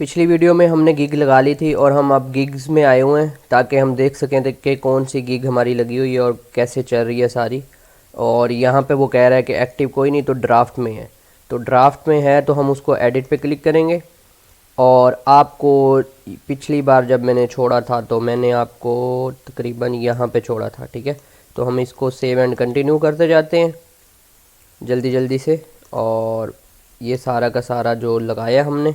पिछली वीडियो में हमने गिग लगा ली थी और हम अब गिग्स में आए हुए हैं ताकि हम देख सकें कि कौन सी गिग हमारी लगी हुई है और कैसे चल रही है सारी। और यहाँ पे वो कह रहा है कि एक्टिव कोई नहीं, तो ड्राफ्ट में है। तो ड्राफ्ट में है तो हम उसको एडिट पे क्लिक करेंगे। और आपको पिछली बार जब मैंने छोड़ा था तो मैंने आपको तकरीबन यहाँ पे छोड़ा था, ठीक है। तो हम इसको सेव एंड कंटिन्यू करते जाते हैं जल्दी जल्दी से। और ये सारा का सारा जो लगाया हमने,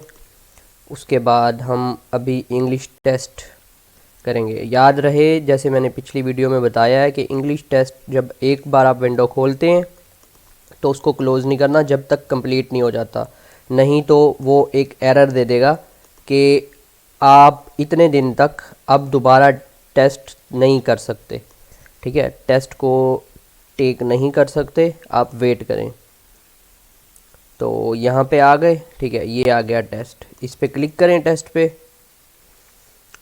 उसके बाद हम अभी इंग्लिश टेस्ट करेंगे। याद रहे जैसे मैंने पिछली वीडियो में बताया है कि इंग्लिश टेस्ट जब एक बार आप विंडो खोलते हैं तो उसको क्लोज़ नहीं करना जब तक कंप्लीट नहीं हो जाता, नहीं तो वो एक एरर दे देगा कि आप इतने दिन तक अब दोबारा टेस्ट नहीं कर सकते, ठीक है। टेस्ट को टेक नहीं कर सकते, आप वेट करें। तो यहाँ पे आ गए, ठीक है, ये आ गया टेस्ट। इस पे क्लिक करें टेस्ट पे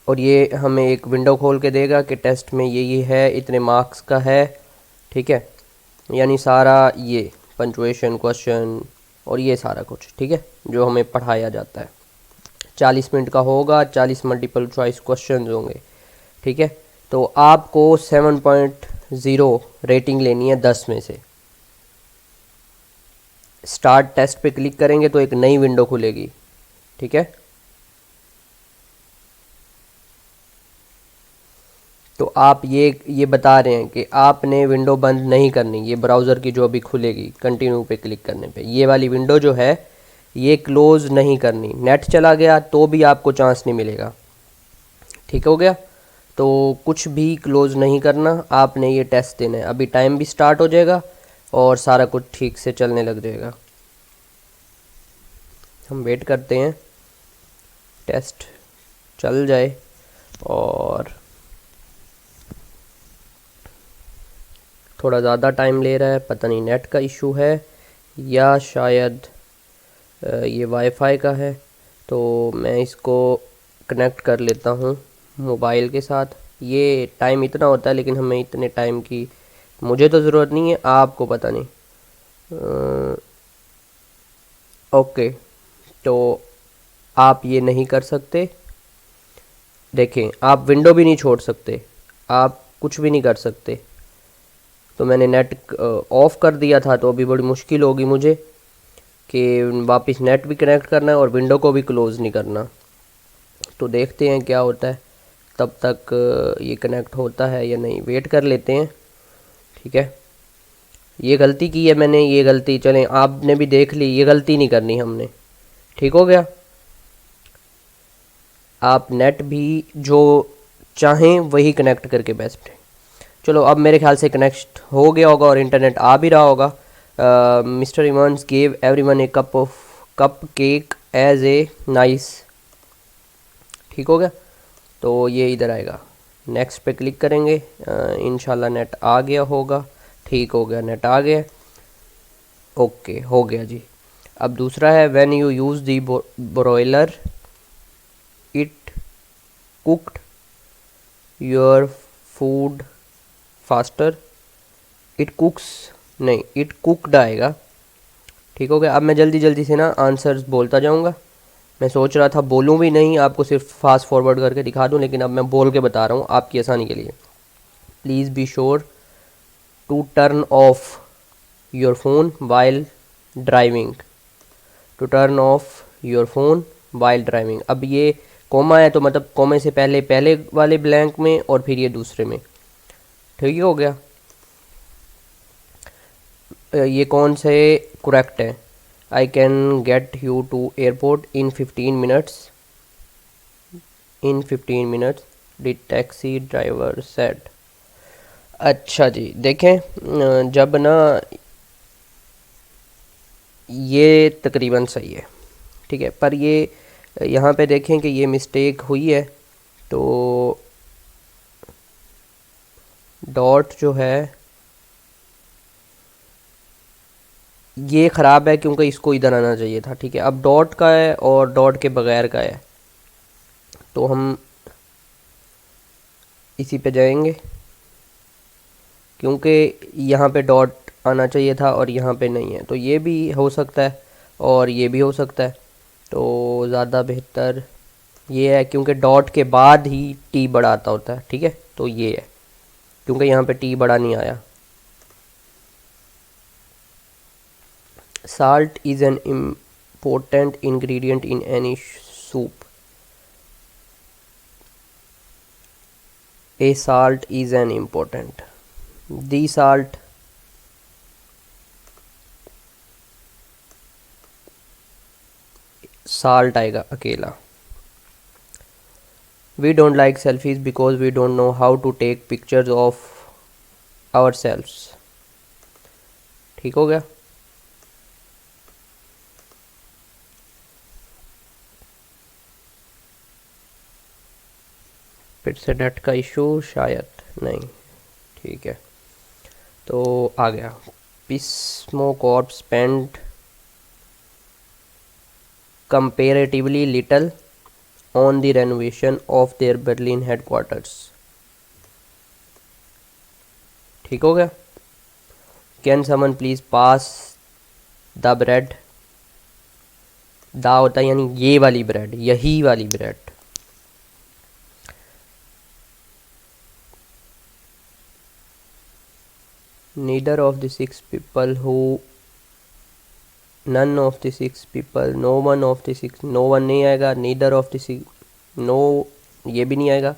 और ये हमें एक विंडो खोल के देगा कि टेस्ट में ये है, इतने मार्क्स का है, ठीक है। यानी सारा ये पंचुएशन क्वेश्चन और ये सारा कुछ, ठीक है, जो हमें पढ़ाया जाता है। 40 मिनट का होगा, 40 मल्टीपल चॉइस क्वेश्चन होंगे, ठीक है। तो आपको 7.0 रेटिंग लेनी है 10 में से। स्टार्ट टेस्ट पे क्लिक करेंगे तो एक नई विंडो खुलेगी, ठीक है। तो आप ये बता रहे हैं कि आपने विंडो बंद नहीं करनी, ये ब्राउज़र की जो अभी खुलेगी कंटिन्यू पे क्लिक करने पे, ये वाली विंडो जो है ये क्लोज़ नहीं करनी। नेट चला गया तो भी आपको चांस नहीं मिलेगा, ठीक हो गया। तो कुछ भी क्लोज़ नहीं करना, आपने ये टेस्ट देना है। अभी टाइम भी स्टार्ट हो जाएगा और सारा कुछ ठीक से चलने लग जाएगा। हम वेट करते हैं टेस्ट चल जाए। और थोड़ा ज़्यादा टाइम ले रहा है, पता नहीं नेट का इशू है या शायद ये वाईफाई का है। तो मैं इसको कनेक्ट कर लेता हूँ मोबाइल के साथ। ये टाइम इतना होता है लेकिन हमें इतने टाइम की मुझे तो ज़रूरत नहीं है, आपको पता नहीं। ओके, तो आप ये नहीं कर सकते। देखें, आप विंडो भी नहीं छोड़ सकते, आप कुछ भी नहीं कर सकते। तो मैंने नेट ऑफ़ कर दिया था, तो अभी बड़ी मुश्किल होगी मुझे कि वापस नेट भी कनेक्ट करना है और विंडो को भी क्लोज़ नहीं करना। तो देखते हैं क्या होता है, तब तक ये कनेक्ट होता है या नहीं, वेट कर लेते हैं, ठीक है। ये गलती की है मैंने, ये गलती चलें आपने भी देख ली, ये गलती नहीं करनी हमने, ठीक हो गया। आप नेट भी जो चाहें वही कनेक्ट करके बेस्ट है। चलो अब मेरे ख्याल से कनेक्ट हो गया होगा और इंटरनेट आ भी रहा होगा। Mister Evans gave everyone a cupcake as a nice, ठीक हो गया। तो ये इधर आएगा, नेक्स्ट पे क्लिक करेंगे। इंशाल्लाह नेट आ गया होगा, ठीक हो गया, नेट आ गया, ओके हो गया जी। अब दूसरा है when you use the broiler it cooked your food faster. It कुक्स नहीं, इट कुकड आएगा, ठीक हो गया। अब मैं जल्दी जल्दी से ना आंसर्स बोलता जाऊंगा। मैं सोच रहा था बोलूं भी नहीं, आपको सिर्फ फास्ट फॉरवर्ड करके दिखा दूं, लेकिन अब मैं बोल के बता रहा हूं आपकी आसानी के लिए। Please be sure to turn off your phone while driving. To turn off your phone while driving. अब ये कोमा है तो मतलब कोमे से पहले पहले वाले ब्लैंक में और फिर ये दूसरे में, ठीक हो गया। ये कौन से करेक्ट है? I can get you to airport in 15 minutes. इन 15 minutes the taxi driver said. अच्छा जी, देखें जब ना ये तकरीबन सही है, ठीक है, पर ये यहाँ पे देखें कि ये मिस्टेक हुई है। तो डॉट जो है ये ख़राब है क्योंकि इसको इधर आना चाहिए था, ठीक है। अब डॉट का है और डॉट के बगैर का है, तो हम इसी पे जाएंगे क्योंकि यहाँ पे डॉट आना चाहिए था और यहाँ पे नहीं है। तो ये भी हो सकता है और ये भी हो सकता है। तो ज़्यादा बेहतर ये है, क्योंकि डॉट के बाद ही टी बड़ा आता होता है, ठीक है। तो ये है, क्योंकि यहाँ पे टी बड़ा नहीं आया। Salt is an important ingredient in any soup. A salt is an important, the salt, salt आएगा अकेला। We don't like selfies because we don't know how to take pictures of our selfs. ठीक हो गया। फिर से net का issue शायद नहीं, ठीक है। तो आ गया। Pismo Corp spend comparatively little on the renovation of their Berlin headquarters। ठीक हो गया। Can someone please pass the bread? दा होता है यानी ये वाली ब्रेड, यही वाली bread. Neither of the six people who none of the six people, no one of the six, no one नहीं आएगा, neither of the six, no ये भी नहीं आएगा।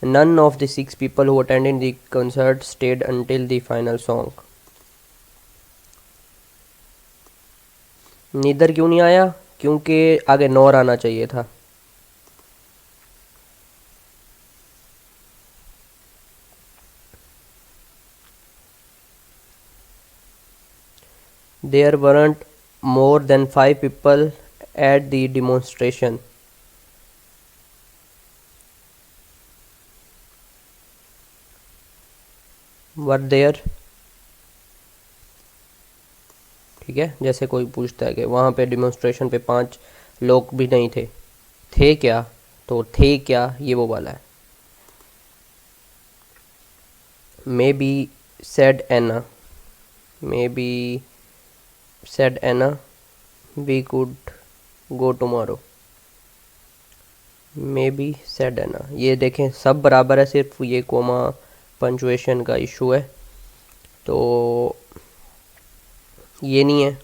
none of the six people who attended the concert stayed until the final song। neither क्यों नहीं आया? क्योंकि आगे नॉर आना चाहिए था। There weren't more than 5 people at the demonstration। Were there? ठीक है, जैसे कोई पूछता है कि वहाँ पे डिमॉन्स्ट्रेशन पे 5 लोग भी नहीं थे, थे क्या? तो थे क्या ये वो वाला है। Maybe said Anna, maybe said Anna, we could go tomorrow। maybe said Anna, ये देखें सब बराबर है, सिर्फ ये कोमा पंचुएशन का इशू है, तो ये नहीं है,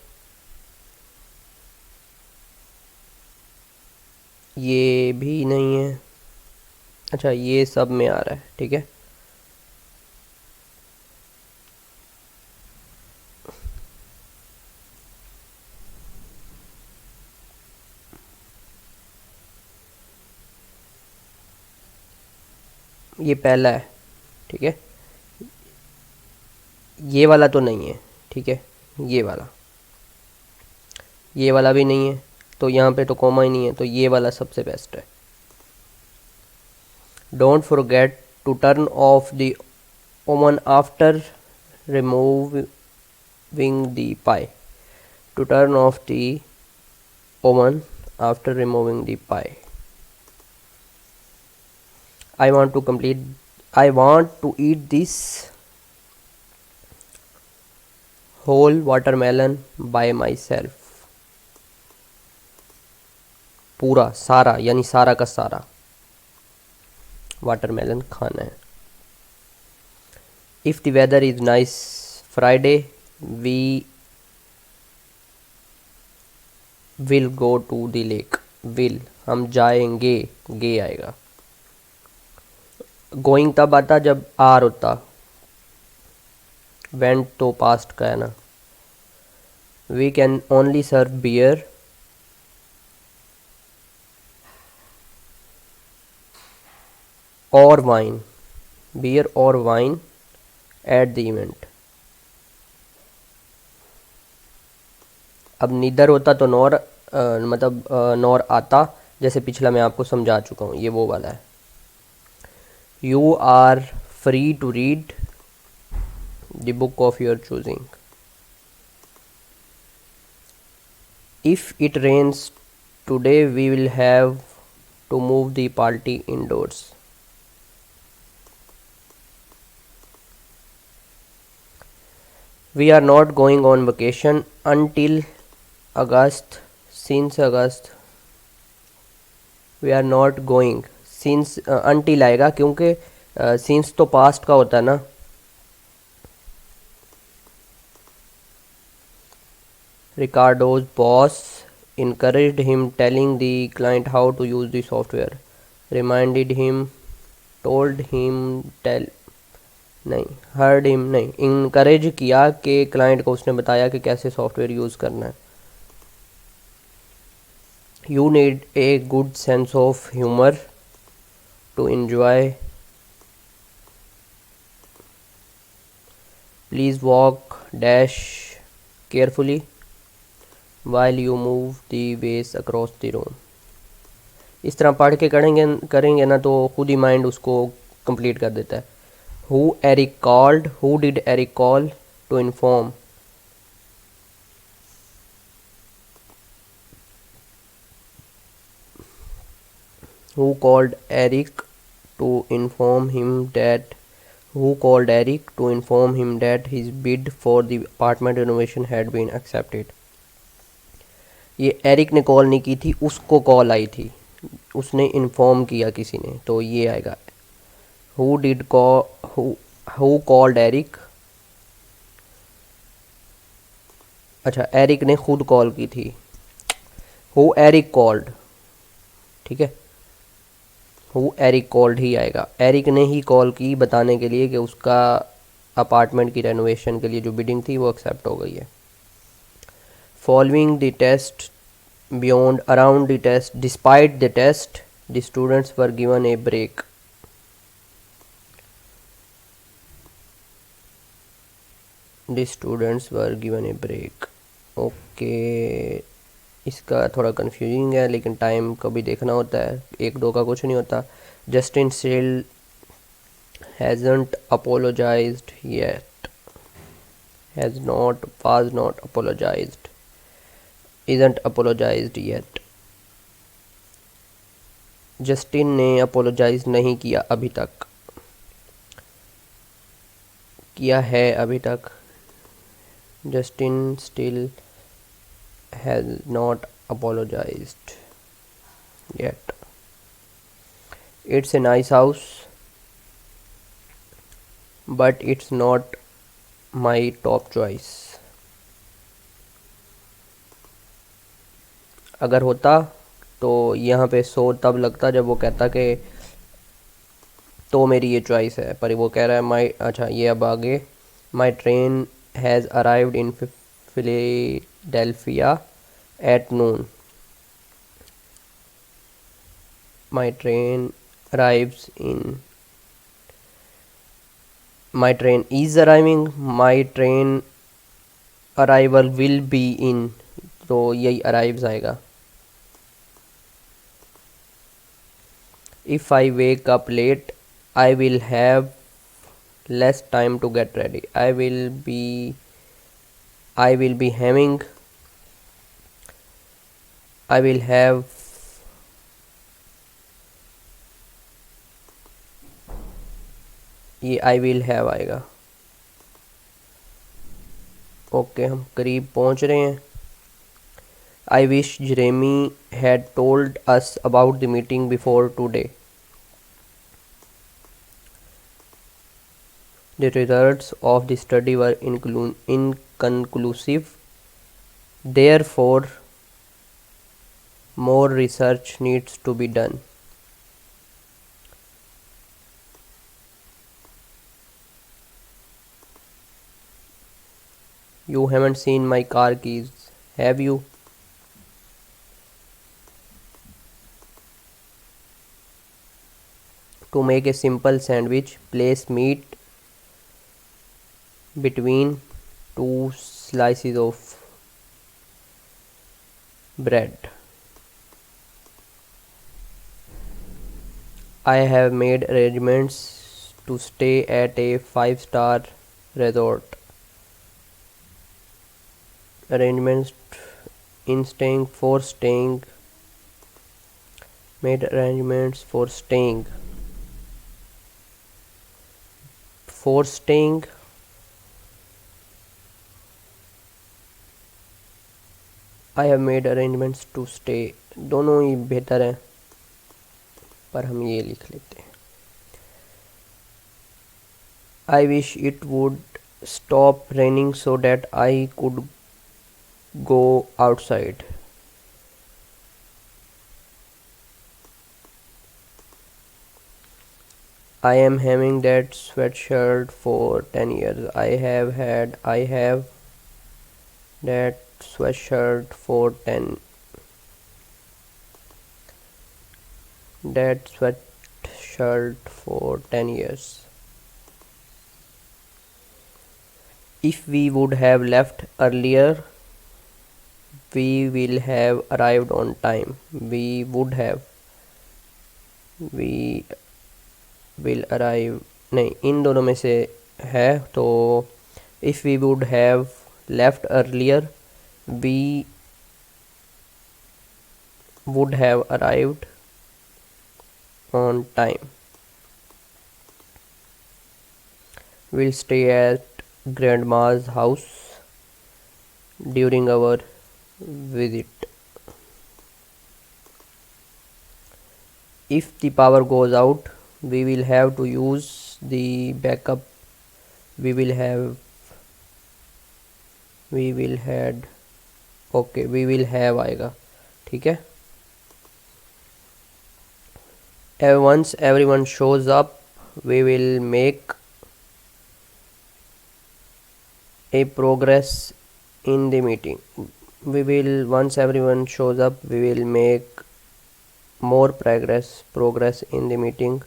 ये भी नहीं है। अच्छा, ये सब में आ रहा है, ठीक है। ये पहला है, ठीक है। ये वाला तो नहीं है, ठीक है। ये वाला भी नहीं है, तो यहाँ पे तो कॉमा ही नहीं है, तो ये वाला सबसे बेस्ट है। Don't forget to turn off the oven after removing the pie. To turn off the oven after removing the pie. I want to eat this whole watermelon by myself। पूरा सारा यानी सारा का सारा वाटरमेलन खाना है। If the weather is nice Friday, we will go to the lake। will, हम जाएंगे, गे आएगा। गोइंग तब आता जब आर होता, वेंट तो पास्ट का है ना। We can only serve beer और वाइन, बियर और वाइन एट द इवेंट। अब नीदर होता तो नॉर मतलब नॉर आता, जैसे पिछला मैं आपको समझा चुका हूँ, ये वो वाला है। You are free to read the book of your choosing। If it rains today, we will have to move the party indoors। We are not going on vacation until August, since August we are not going, since until आएगा क्योंकि since तो past का होता है ना। Ricardo's boss encouraged him, telling the client how to use the software, reminded him, told him, tell नहीं, heard him नहीं, encourage किया कि क्लाइंट को उसने बताया कि कैसे सॉफ्टवेयर यूज़ करना है। You need a good sense of humor to enjoy. Please walk dash carefully while you move the vase across the room. इस तरह पढ़ के करेंगे ना तो खुद ही माइंड उसको कंप्लीट कर देता है। Who Eric called, who did Eric call to inform, who called Eric to inform him that his bid for the apartment renovation had been accepted. ये एरिक ने कॉल नहीं की थी, उसको कॉल आई थी, उसने इन्फॉर्म किया किसी ने, तो ये आएगा who did call, who called Eric. अच्छा, एरिक ने खुद कॉल की थी, हु एरिक कॉल्ड, ठीक है, हु एरिक कॉल्ड ही आएगा। एरिक ने ही कॉल की बताने के लिए कि उसका अपार्टमेंट की रेनोवेशन के लिए जो बिडिंग थी वो एक्सेप्ट हो गई है। Following the test, beyond, around the test, despite the test, the students were given a break. The students were given a break, okay. इसका थोड़ा कंफ्यूजिंग है लेकिन टाइम कभी देखना होता है, एक दो का कुछ नहीं होता। Justin still hasn't apologized yet, has not, was not apologized, isn't apologized yet। Justin ने अपोलोजाइज नहीं किया अभी तक, किया है अभी तक। Justin still has not apologized yet। It's a nice house but it's not my top choice। अगर होता तो यहाँ पे सो तब लगता जब वो कहता कि तो मेरी ये चॉइस है, पर वो कह रहा है माई, अच्छा ये अब आगे, my train has arrived in Philadelphia at noon, my train arrives in, my train is arriving, my train arrival will be in, तो यही अराइव्स आएगा। If I wake up late, I will have less time to get ready। I will be having, I will have, ये I will have आएगा। Okay, हम करीब पहुंच रहे हैं। I wish Jeremy had told us about the meeting before today। The results of the study were inconclusive, therefore more research needs to be done। You haven't seen my car keys, have you? To make a simple sandwich, place meat between two slices of bread। I have made arrangements to stay at a 5-star resort। Arrangements in staying, for staying, made arrangements for staying, for staying, I have made arrangements to stay, दोनों ही बेहतर हैं। पर हम ये लिख लेते हैं, I wish it would stop raining so that I could go outside. I am having that sweatshirt for 10 years. I have that sweatshirt for 10 years. If we would have left earlier, we will have arrived on time. We will arrive, नहीं, इन दोनों में से है तो if we would have left earlier, we would have arrived on time. We'll stay at grandma's house during our visit. If the power goes out, we will have to use the backup. We will have आएगा, ठीक है। Once everyone shows up, we will make a progress in the meeting. Once everyone shows up, we will make more progress in the meeting.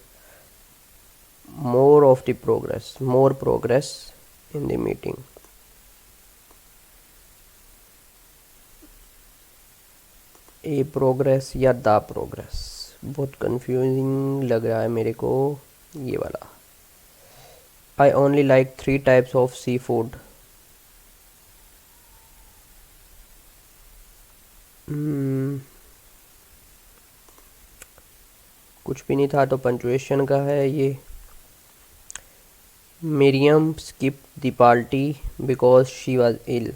More progress in the meeting. A progress या the progress, बहुत confusing लग रहा है मेरे को ये वाला। I only like 3 types of seafood. कुछ भी नहीं था तो पंचुएशन का है ये। Miriam skipped the party because she was ill.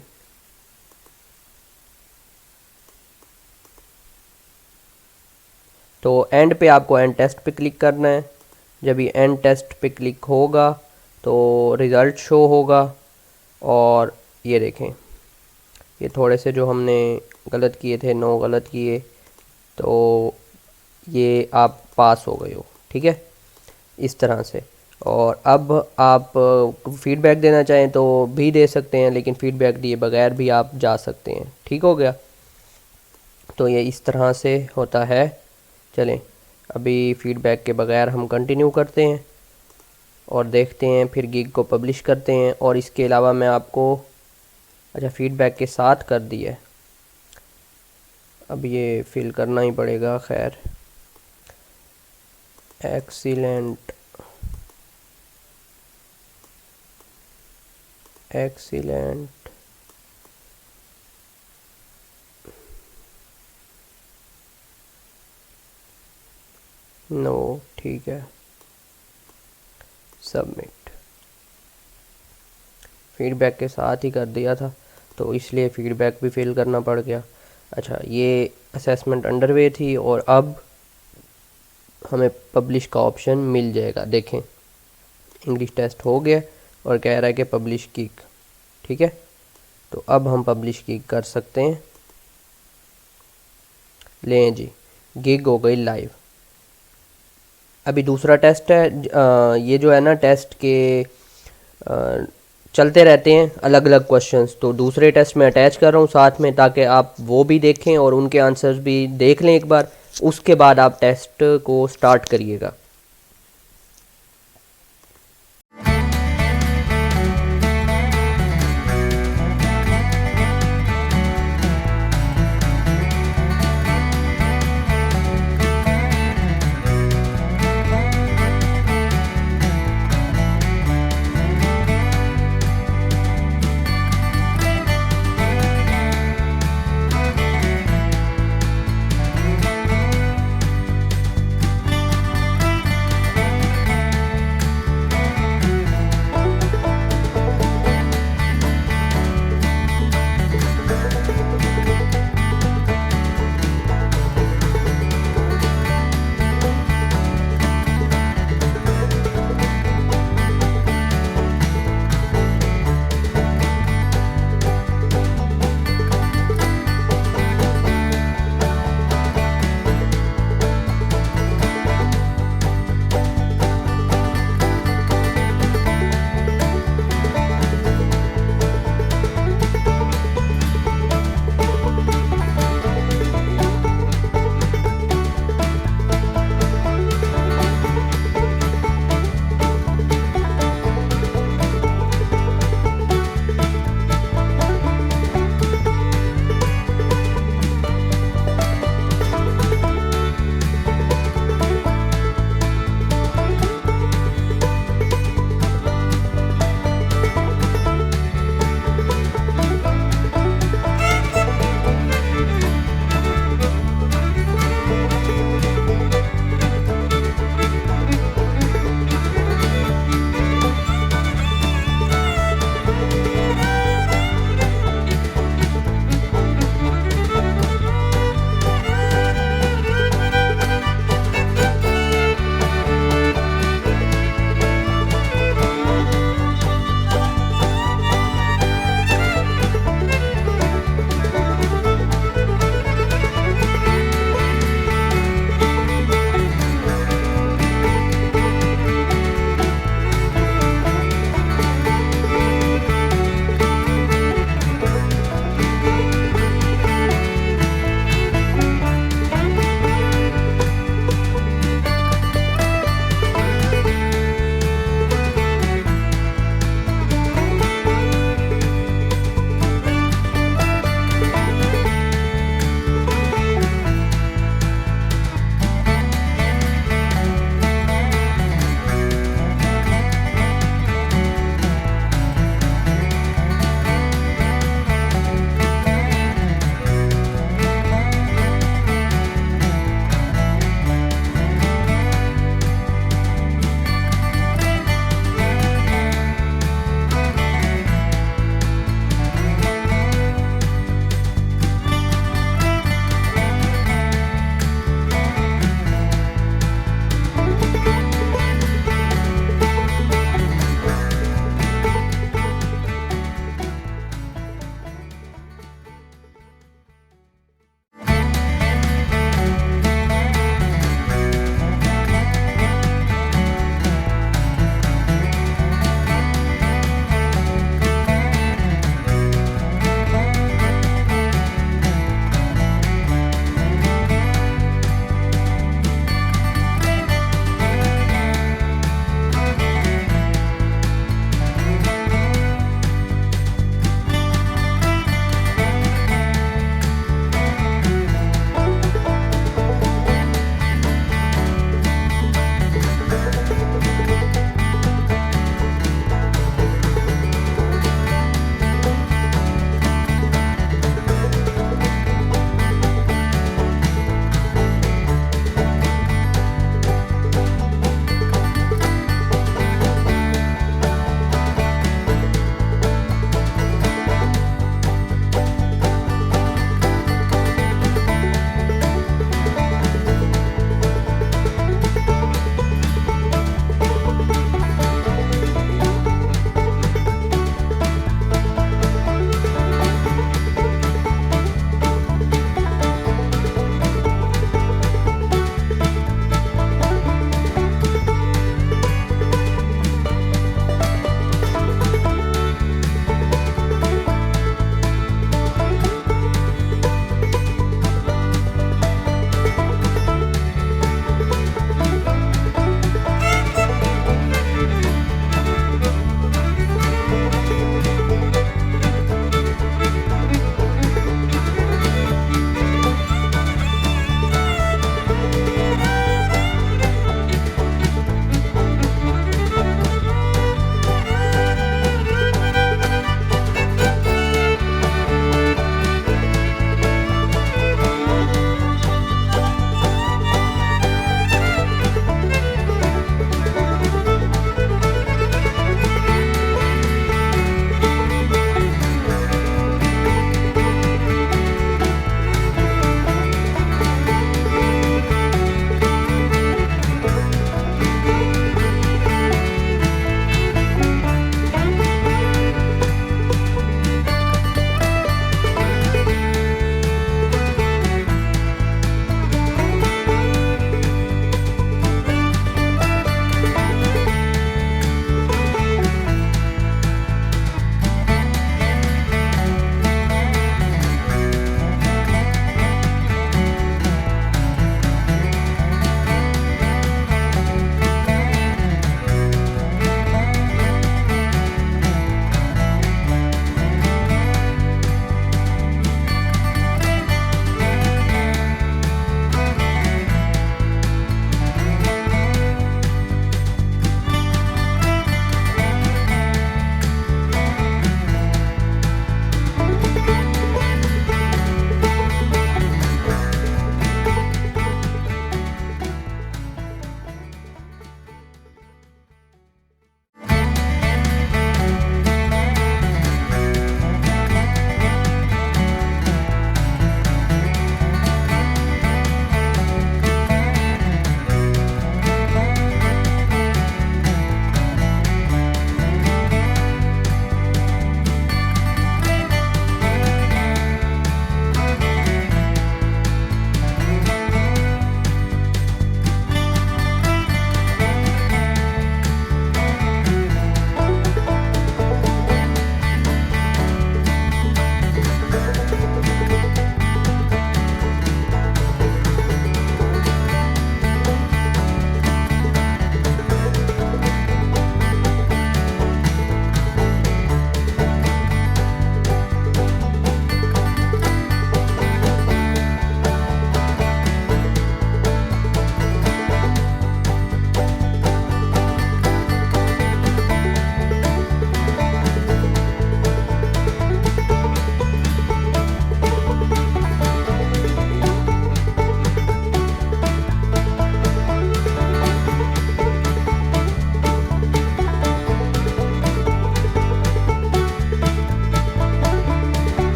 तो एंड पे आपको एंड टेस्ट पे क्लिक करना है। जब ये एंड टेस्ट पे क्लिक होगा तो रिज़ल्ट शो होगा, और ये देखें ये थोड़े से जो हमने गलत किए थे 9 गलत किए, तो ये आप पास हो गए हो, ठीक है, इस तरह से। और अब आप फीडबैक देना चाहें तो भी दे सकते हैं, लेकिन फीडबैक दिए बगैर भी आप जा सकते हैं, ठीक हो गया। तो ये इस तरह से होता है। चलें अभी फीडबैक के बगैर हम कंटिन्यू करते हैं और देखते हैं, फिर गिग को पब्लिश करते हैं। और इसके अलावा मैं आपको, अच्छा फीडबैक के साथ कर दिया है, अब ये फिल करना ही पड़ेगा। खैर, एक्सीलेंट नो, ठीक है, सबमिट। फीडबैक के साथ ही कर दिया था तो इसलिए फीडबैक भी फिल करना पड़ गया। अच्छा, ये असेसमेंट अंडरवे थी और अब हमें पब्लिश का ऑप्शन मिल जाएगा। देखें इंग्लिश टेस्ट हो गया और कह रहा है कि पब्लिश गिग, ठीक है। तो अब हम पब्लिश गिग कर सकते हैं। लें जी, गिग हो गई लाइव। अभी दूसरा टेस्ट है, ये जो है ना टेस्ट के चलते रहते हैं अलग अलग क्वेश्चंस, तो दूसरे टेस्ट में अटैच कर रहा हूँ साथ में, ताकि आप वो भी देखें और उनके आंसर्स भी देख लें एक बार, उसके बाद आप टेस्ट को स्टार्ट करिएगा।